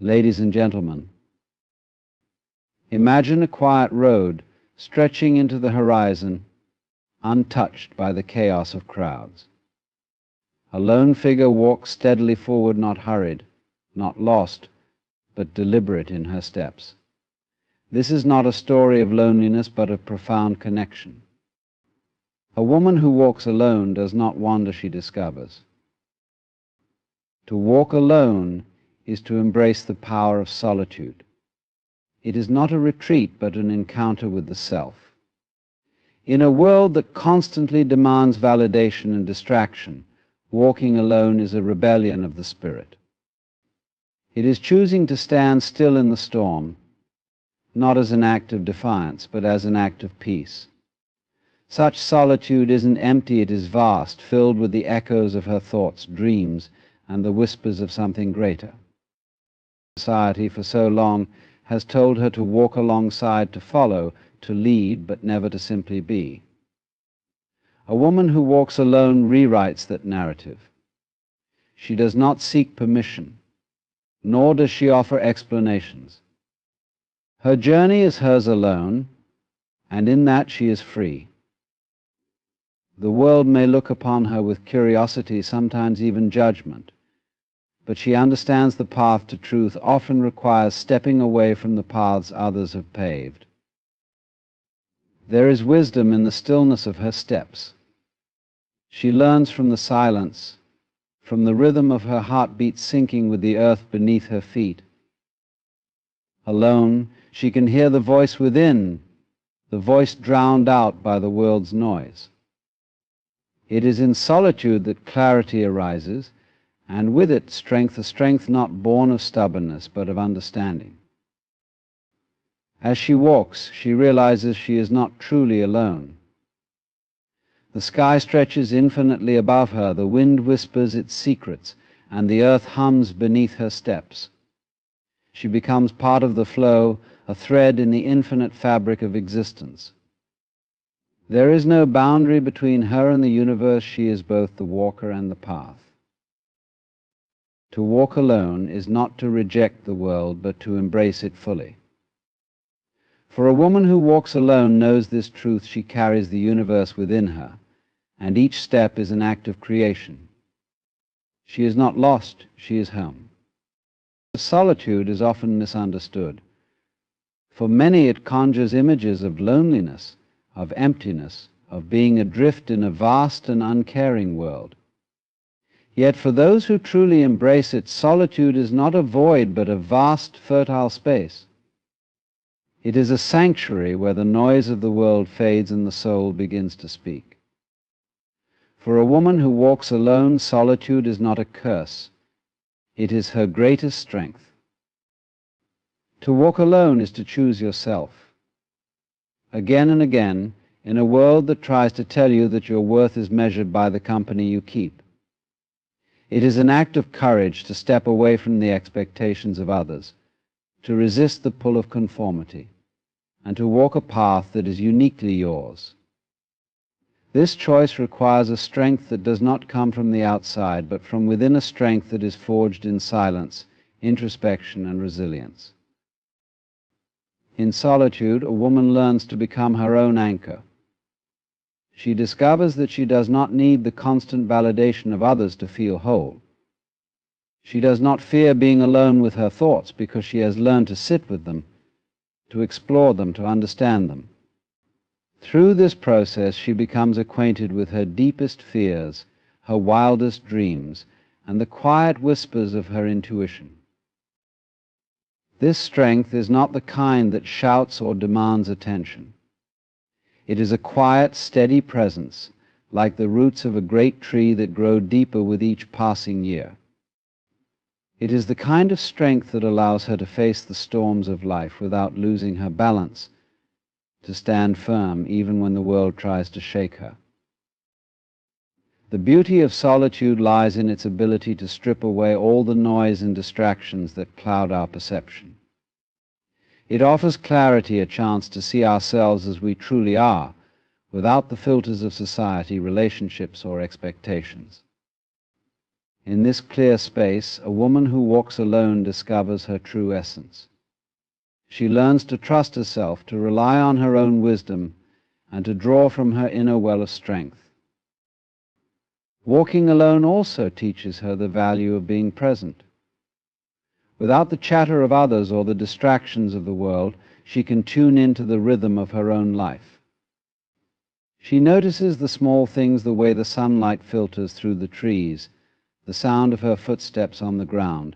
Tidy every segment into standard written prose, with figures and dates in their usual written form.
Ladies and gentlemen, imagine a quiet road stretching into the horizon, untouched by the chaos of crowds. A lone figure walks steadily forward, not hurried, not lost, but deliberate in her steps. This is not a story of loneliness, but of profound connection. A woman who walks alone does not wander, she discovers. To walk alone is to embrace the power of solitude. It is not a retreat, but an encounter with the self. In a world that constantly demands validation and distraction, walking alone is a rebellion of the spirit. It is choosing to stand still in the storm, not as an act of defiance, but as an act of peace. Such solitude isn't empty, it is vast, filled with the echoes of her thoughts, dreams, and the whispers of something greater. Society for so long has told her to walk alongside, to follow, to lead, but never to simply be. A woman who walks alone rewrites that narrative. She does not seek permission, nor does she offer explanations. Her journey is hers alone, and in that she is free. The world may look upon her with curiosity, sometimes even judgment, but she understands the path to truth often requires stepping away from the paths others have paved. There is wisdom in the stillness of her steps. She learns from the silence, from the rhythm of her heartbeat sinking with the earth beneath her feet. Alone, she can hear the voice within, the voice drowned out by the world's noise. It is in solitude that clarity arises, and with it strength, a strength not born of stubbornness, but of understanding. As she walks, she realizes she is not truly alone. The sky stretches infinitely above her, the wind whispers its secrets, and the earth hums beneath her steps. She becomes part of the flow, a thread in the infinite fabric of existence. There is no boundary between her and the universe. She is both the walker and the path. To walk alone is not to reject the world, but to embrace it fully. For a woman who walks alone knows this truth: she carries the universe within her, and each step is an act of creation. She is not lost, she is home. Solitude is often misunderstood. For many it conjures images of loneliness, of emptiness, of being adrift in a vast and uncaring world. Yet for those who truly embrace it, solitude is not a void, but a vast, fertile space. It is a sanctuary where the noise of the world fades and the soul begins to speak. For a woman who walks alone, solitude is not a curse. It is her greatest strength. To walk alone is to choose yourself. Again and again, in a world that tries to tell you that your worth is measured by the company you keep. It is an act of courage to step away from the expectations of others, to resist the pull of conformity, and to walk a path that is uniquely yours. This choice requires a strength that does not come from the outside, but from within, a strength that is forged in silence, introspection, and resilience. In solitude, a woman learns to become her own anchor. She discovers that she does not need the constant validation of others to feel whole. She does not fear being alone with her thoughts, because she has learned to sit with them, to explore them, to understand them. Through this process, she becomes acquainted with her deepest fears, her wildest dreams, and the quiet whispers of her intuition. This strength is not the kind that shouts or demands attention. It is a quiet, steady presence, like the roots of a great tree that grow deeper with each passing year. It is the kind of strength that allows her to face the storms of life without losing her balance, to stand firm even when the world tries to shake her. The beauty of solitude lies in its ability to strip away all the noise and distractions that cloud our perception. It offers clarity, a chance to see ourselves as we truly are, without the filters of society, relationships, or expectations. In this clear space, a woman who walks alone discovers her true essence. She learns to trust herself, to rely on her own wisdom, and to draw from her inner well of strength. Walking alone also teaches her the value of being present. Without the chatter of others or the distractions of the world, she can tune into the rhythm of her own life. She notices the small things, the way the sunlight filters through the trees, the sound of her footsteps on the ground,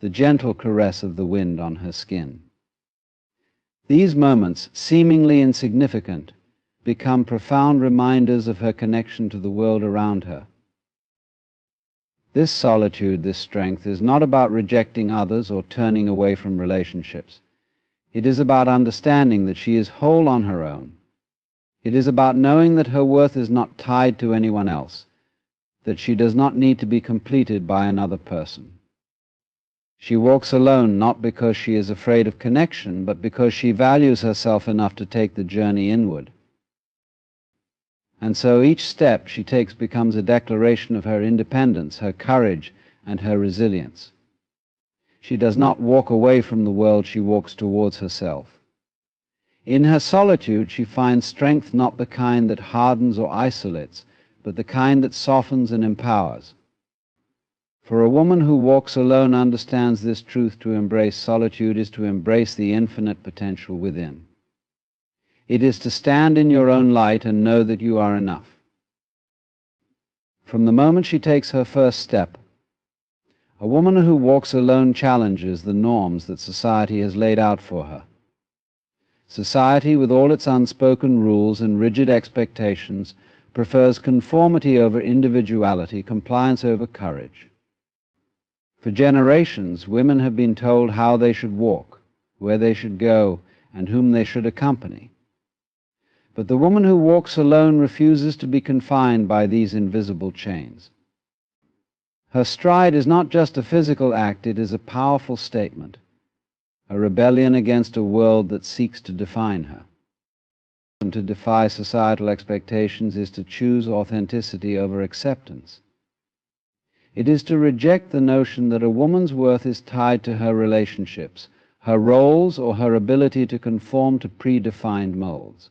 the gentle caress of the wind on her skin. These moments, seemingly insignificant, become profound reminders of her connection to the world around her. This solitude, this strength, is not about rejecting others or turning away from relationships. It is about understanding that she is whole on her own. It is about knowing that her worth is not tied to anyone else, that she does not need to be completed by another person. She walks alone not because she is afraid of connection, but because she values herself enough to take the journey inward. And so each step she takes becomes a declaration of her independence, her courage, and her resilience. She does not walk away from the world, she walks towards herself. In her solitude, she finds strength not the kind that hardens or isolates, but the kind that softens and empowers. For a woman who walks alone understands this truth: to embrace solitude is to embrace the infinite potential within. It is to stand in your own light and know that you are enough. From the moment she takes her first step, a woman who walks alone challenges the norms that society has laid out for her. Society, with all its unspoken rules and rigid expectations, prefers conformity over individuality, compliance over courage. For generations, women have been told how they should walk, where they should go, and whom they should accompany. But the woman who walks alone refuses to be confined by these invisible chains. Her stride is not just a physical act, it is a powerful statement, a rebellion against a world that seeks to define her. And to defy societal expectations is to choose authenticity over acceptance. It is to reject the notion that a woman's worth is tied to her relationships, her roles, or her ability to conform to predefined molds.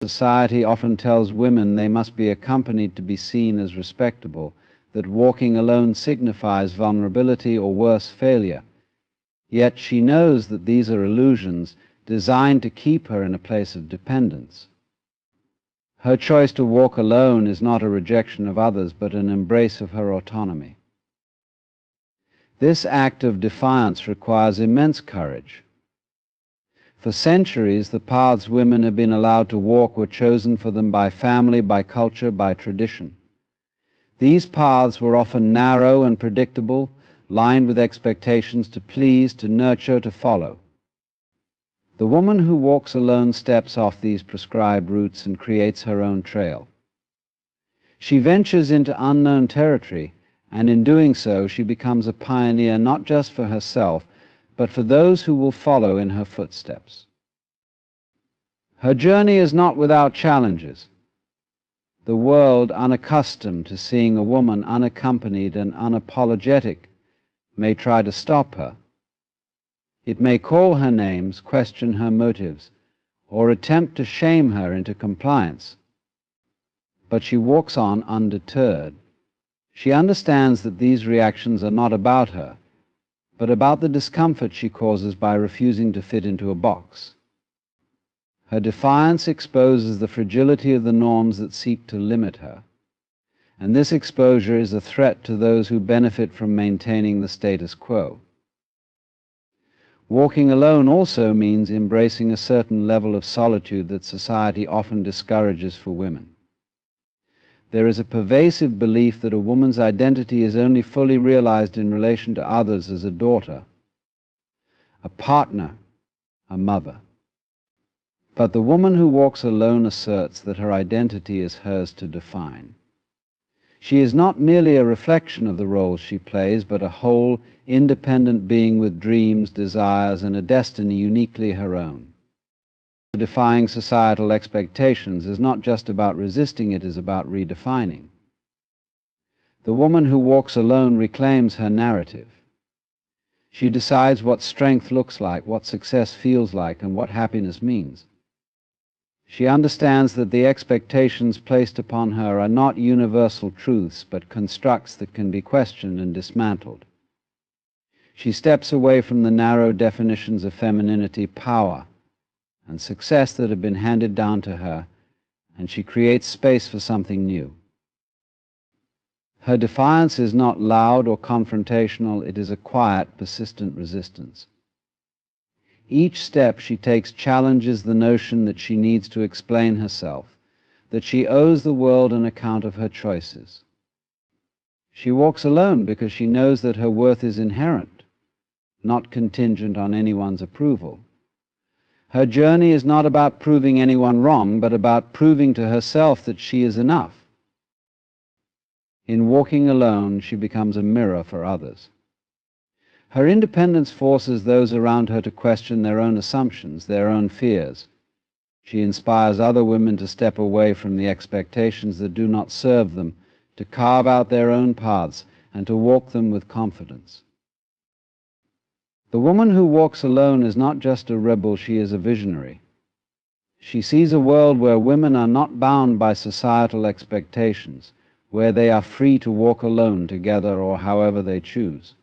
Society often tells women they must be accompanied to be seen as respectable, that walking alone signifies vulnerability or worse, failure. Yet she knows that these are illusions designed to keep her in a place of dependence. Her choice to walk alone is not a rejection of others, but an embrace of her autonomy. This act of defiance requires immense courage. For centuries, the paths women have been allowed to walk were chosen for them by family, by culture, by tradition. These paths were often narrow and predictable, lined with expectations to please, to nurture, to follow. The woman who walks alone steps off these prescribed routes and creates her own trail. She ventures into unknown territory, and in doing so she becomes a pioneer not just for herself, but for those who will follow in her footsteps. Her journey is not without challenges. The world, unaccustomed to seeing a woman unaccompanied and unapologetic, may try to stop her. It may call her names, question her motives, or attempt to shame her into compliance. But she walks on undeterred. She understands that these reactions are not about her, but about the discomfort she causes by refusing to fit into a box. Her defiance exposes the fragility of the norms that seek to limit her, and this exposure is a threat to those who benefit from maintaining the status quo. Walking alone also means embracing a certain level of solitude that society often discourages for women. There is a pervasive belief that a woman's identity is only fully realized in relation to others as a daughter, a partner, a mother. But the woman who walks alone asserts that her identity is hers to define. She is not merely a reflection of the roles she plays, but a whole, independent being with dreams, desires, and a destiny uniquely her own. Defying societal expectations is not just about resisting, it is about redefining. The woman who walks alone reclaims her narrative. She decides what strength looks like, what success feels like, and what happiness means. She understands that the expectations placed upon her are not universal truths, but constructs that can be questioned and dismantled. She steps away from the narrow definitions of femininity, power, and success that have been handed down to her, and she creates space for something new. Her defiance is not loud or confrontational, it is a quiet, persistent resistance. Each step she takes challenges the notion that she needs to explain herself, that she owes the world an account of her choices. She walks alone because she knows that her worth is inherent, not contingent on anyone's approval. Her journey is not about proving anyone wrong, but about proving to herself that she is enough. In walking alone, she becomes a mirror for others. Her independence forces those around her to question their own assumptions, their own fears. She inspires other women to step away from the expectations that do not serve them, to carve out their own paths, and to walk them with confidence. The woman who walks alone is not just a rebel, she is a visionary. She sees a world where women are not bound by societal expectations, where they are free to walk alone, together, or however they choose.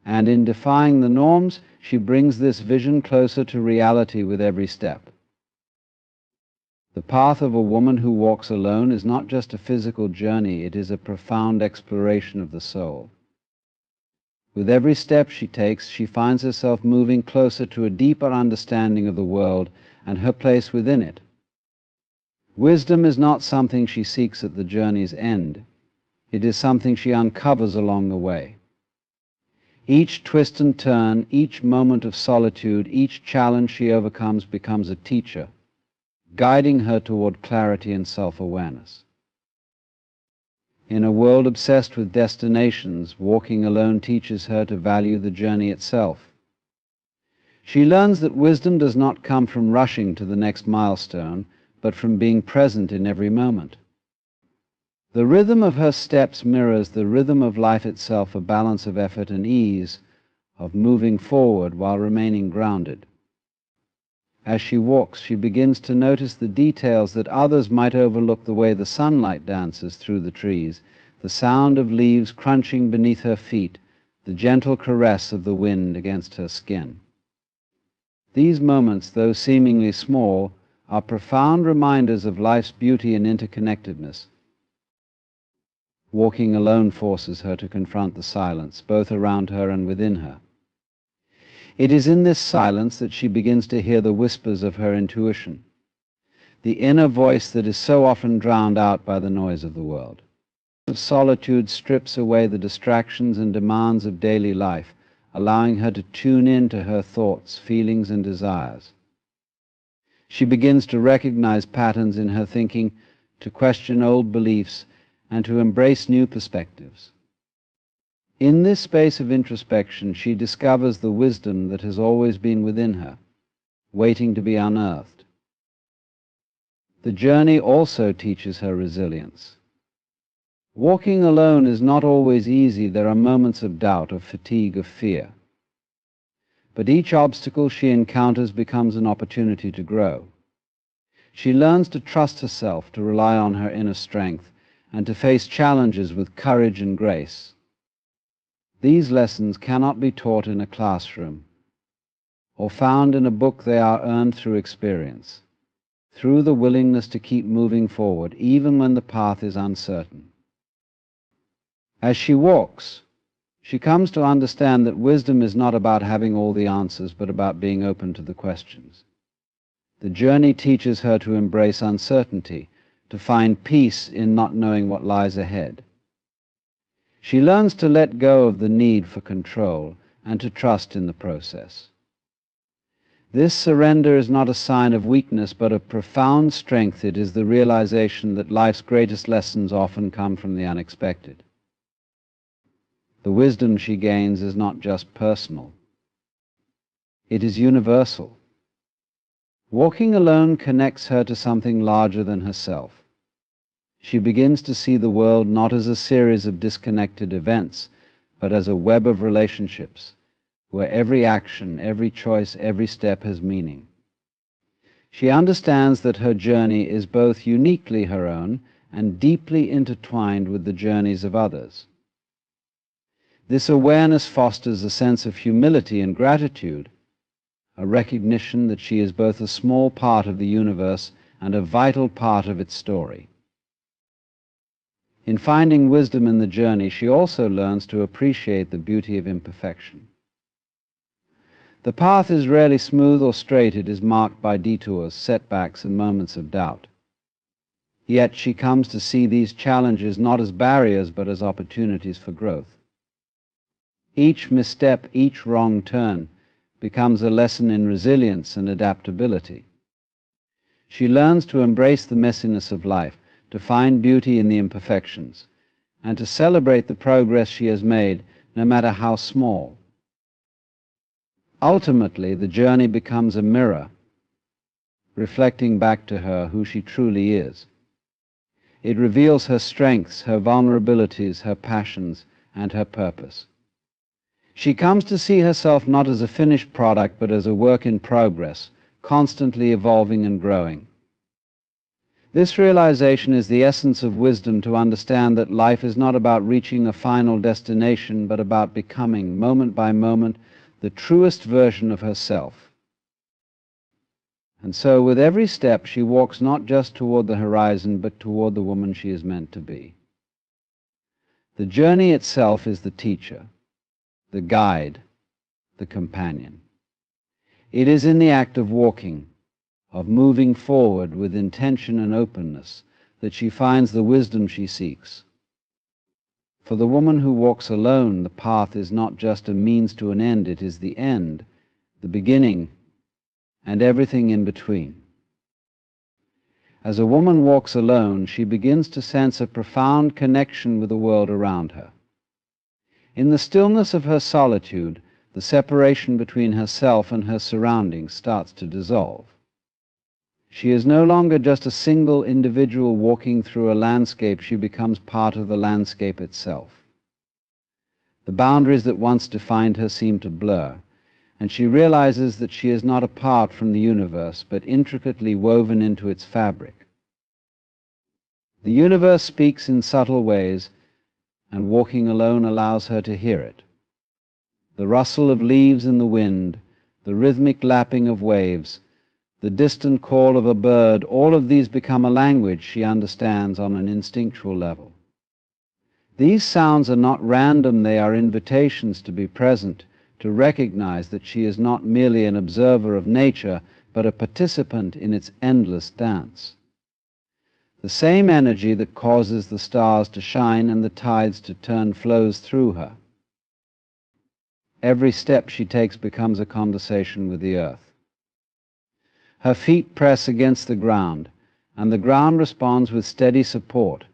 And in defying the norms, she brings this vision closer to reality with every step. The path of a woman who walks alone is not just a physical journey, it is a profound exploration of the soul. With every step she takes, she finds herself moving closer to a deeper understanding of the world and her place within it. Wisdom is not something she seeks at the journey's end. It is something she uncovers along the way. Each twist and turn, each moment of solitude, each challenge she overcomes becomes a teacher, guiding her toward clarity and self-awareness. In a world obsessed with destinations, walking alone teaches her to value the journey itself. She learns that wisdom does not come from rushing to the next milestone, but from being present in every moment. The rhythm of her steps mirrors the rhythm of life itself, a balance of effort and ease, of moving forward while remaining grounded. As she walks, she begins to notice the details that others might overlook, the way the sunlight dances through the trees, the sound of leaves crunching beneath her feet, the gentle caress of the wind against her skin. These moments, though seemingly small, are profound reminders of life's beauty and interconnectedness. Walking alone forces her to confront the silence, both around her and within her. It is in this silence that she begins to hear the whispers of her intuition, the inner voice that is so often drowned out by the noise of the world. Solitude strips away the distractions and demands of daily life, allowing her to tune in to her thoughts, feelings, and desires. She begins to recognize patterns in her thinking, to question old beliefs, and to embrace new perspectives. In this space of introspection, she discovers the wisdom that has always been within her, waiting to be unearthed. The journey also teaches her resilience. Walking alone is not always easy. There are moments of doubt, of fatigue, of fear. But each obstacle she encounters becomes an opportunity to grow. She learns to trust herself, to rely on her inner strength, and to face challenges with courage and grace. These lessons cannot be taught in a classroom or found in a book. They are earned through experience, through the willingness to keep moving forward, even when the path is uncertain. As she walks, she comes to understand that wisdom is not about having all the answers, but about being open to the questions. The journey teaches her to embrace uncertainty, to find peace in not knowing what lies ahead. She learns to let go of the need for control and to trust in the process. This surrender is not a sign of weakness, but of profound strength. It is the realization that life's greatest lessons often come from the unexpected. The wisdom she gains is not just personal. It is universal. Walking alone connects her to something larger than herself. She begins to see the world not as a series of disconnected events, but as a web of relationships, where every action, every choice, every step has meaning. She understands that her journey is both uniquely her own and deeply intertwined with the journeys of others. This awareness fosters a sense of humility and gratitude, a recognition that she is both a small part of the universe and a vital part of its story. In finding wisdom in the journey, she also learns to appreciate the beauty of imperfection. The path is rarely smooth or straight. It is marked by detours, setbacks, and moments of doubt. Yet she comes to see these challenges not as barriers, but as opportunities for growth. Each misstep, each wrong turn, becomes a lesson in resilience and adaptability. She learns to embrace the messiness of life, to find beauty in the imperfections, and to celebrate the progress she has made, no matter how small. Ultimately, the journey becomes a mirror, reflecting back to her who she truly is. It reveals her strengths, her vulnerabilities, her passions, and her purpose. She comes to see herself not as a finished product, but as a work in progress, constantly evolving and growing. This realization is the essence of wisdom, to understand that life is not about reaching a final destination, but about becoming, moment by moment, the truest version of herself. And so, with every step, she walks not just toward the horizon, but toward the woman she is meant to be. The journey itself is the teacher, the guide, the companion. It is in the act of walking, of moving forward with intention and openness, that she finds the wisdom she seeks. For the woman who walks alone, the path is not just a means to an end, it is the end, the beginning, and everything in between. As a woman walks alone, she begins to sense a profound connection with the world around her. In the stillness of her solitude, the separation between herself and her surroundings starts to dissolve. She is no longer just a single individual walking through a landscape. She becomes part of the landscape itself. The boundaries that once defined her seem to blur, and she realizes that she is not apart from the universe, but intricately woven into its fabric. The universe speaks in subtle ways, and walking alone allows her to hear it. The rustle of leaves in the wind, the rhythmic lapping of waves, the distant call of a bird, all of these become a language she understands on an instinctual level. These sounds are not random, they are invitations to be present, to recognize that she is not merely an observer of nature, but a participant in its endless dance. The same energy that causes the stars to shine and the tides to turn flows through her. Every step she takes becomes a conversation with the earth. Her feet press against the ground, and the ground responds with steady support,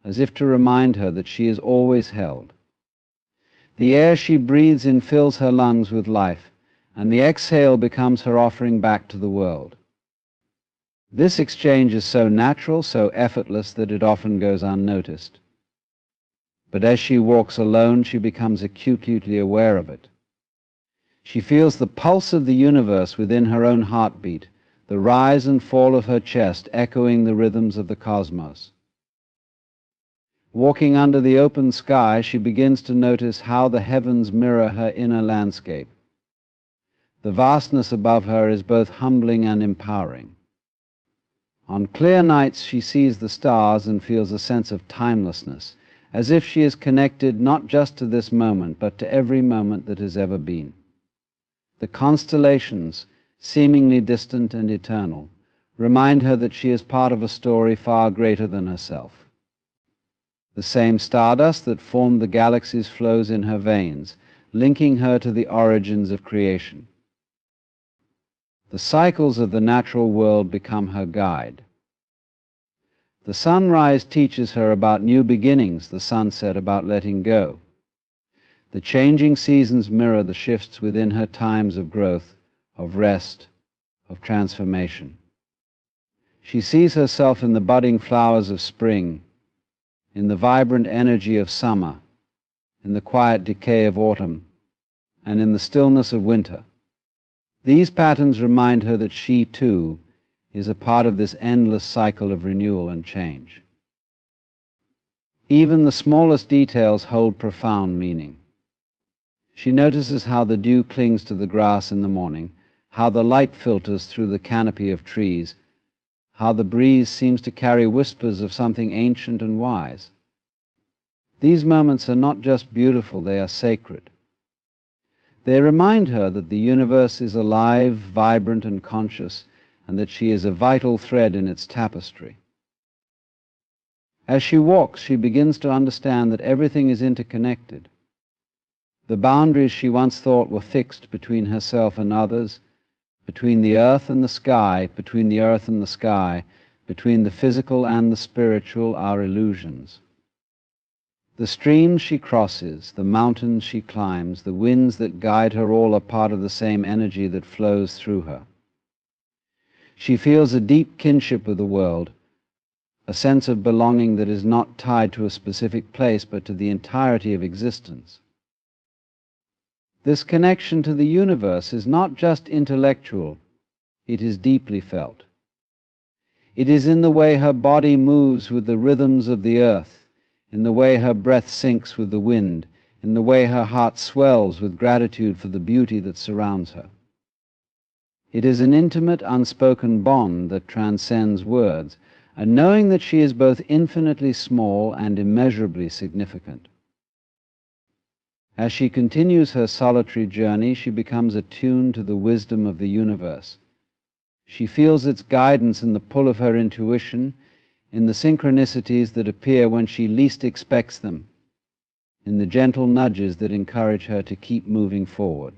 as if to remind her that she is always held. The air she breathes in fills her lungs with life, and the exhale becomes her offering back to the world. This exchange is so natural, so effortless, that it often goes unnoticed. But as she walks alone, she becomes acutely aware of it. She feels the pulse of the universe within her own heartbeat, the rise and fall of her chest echoing the rhythms of the cosmos. Walking under the open sky, she begins to notice how the heavens mirror her inner landscape. The vastness above her is both humbling and empowering. On clear nights, she sees the stars and feels a sense of timelessness, as if she is connected not just to this moment, but to every moment that has ever been. The constellations, seemingly distant and eternal, remind her that she is part of a story far greater than herself. The same stardust that formed the galaxies flows in her veins, linking her to the origins of creation. The cycles of the natural world become her guide. The sunrise teaches her about new beginnings, the sunset about letting go. The changing seasons mirror the shifts within her times of growth, of rest, of transformation. She sees herself in the budding flowers of spring, in the vibrant energy of summer, in the quiet decay of autumn, and in the stillness of winter. These patterns remind her that she, too, is a part of this endless cycle of renewal and change. Even the smallest details hold profound meaning. She notices how the dew clings to the grass in the morning, how the light filters through the canopy of trees, how the breeze seems to carry whispers of something ancient and wise. These moments are not just beautiful, they are sacred. They remind her that the universe is alive, vibrant, and conscious, and that she is a vital thread in its tapestry. As she walks, she begins to understand that everything is interconnected. The boundaries she once thought were fixed between herself and others, between the earth and the sky, between the earth and the sky, between the physical and the spiritual, are illusions. The streams she crosses, the mountains she climbs, the winds that guide her, all are part of the same energy that flows through her. She feels a deep kinship with the world, a sense of belonging that is not tied to a specific place but to the entirety of existence. This connection to the universe is not just intellectual, it is deeply felt. It is in the way her body moves with the rhythms of the earth, in the way her breath syncs with the wind, in the way her heart swells with gratitude for the beauty that surrounds her. It is an intimate, unspoken bond that transcends words, and knowing that she is both infinitely small and immeasurably significant. As she continues her solitary journey, she becomes attuned to the wisdom of the universe. She feels its guidance in the pull of her intuition, in the synchronicities that appear when she least expects them, in the gentle nudges that encourage her to keep moving forward.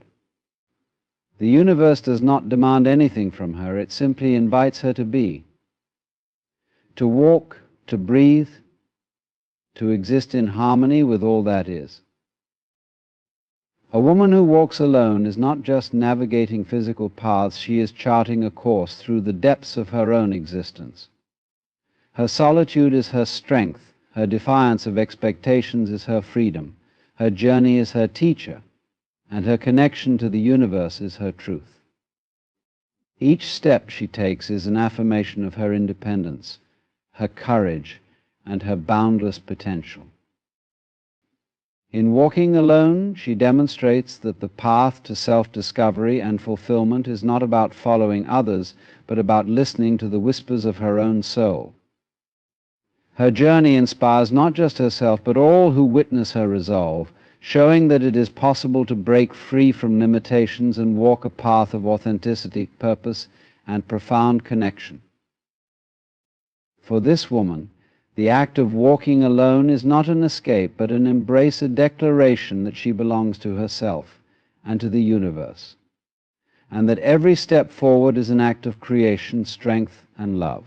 The universe does not demand anything from her, it simply invites her to be, to walk, to breathe, to exist in harmony with all that is. A woman who walks alone is not just navigating physical paths, she is charting a course through the depths of her own existence. Her solitude is her strength, her defiance of expectations is her freedom, her journey is her teacher, and her connection to the universe is her truth. Each step she takes is an affirmation of her independence, her courage, and her boundless potential. In walking alone, she demonstrates that the path to self-discovery and fulfillment is not about following others, but about listening to the whispers of her own soul. Her journey inspires not just herself, but all who witness her resolve, showing that it is possible to break free from limitations and walk a path of authenticity, purpose, and profound connection. For this woman, the act of walking alone is not an escape, but an embrace, a declaration that she belongs to herself and to the universe, and that every step forward is an act of creation, strength, and love.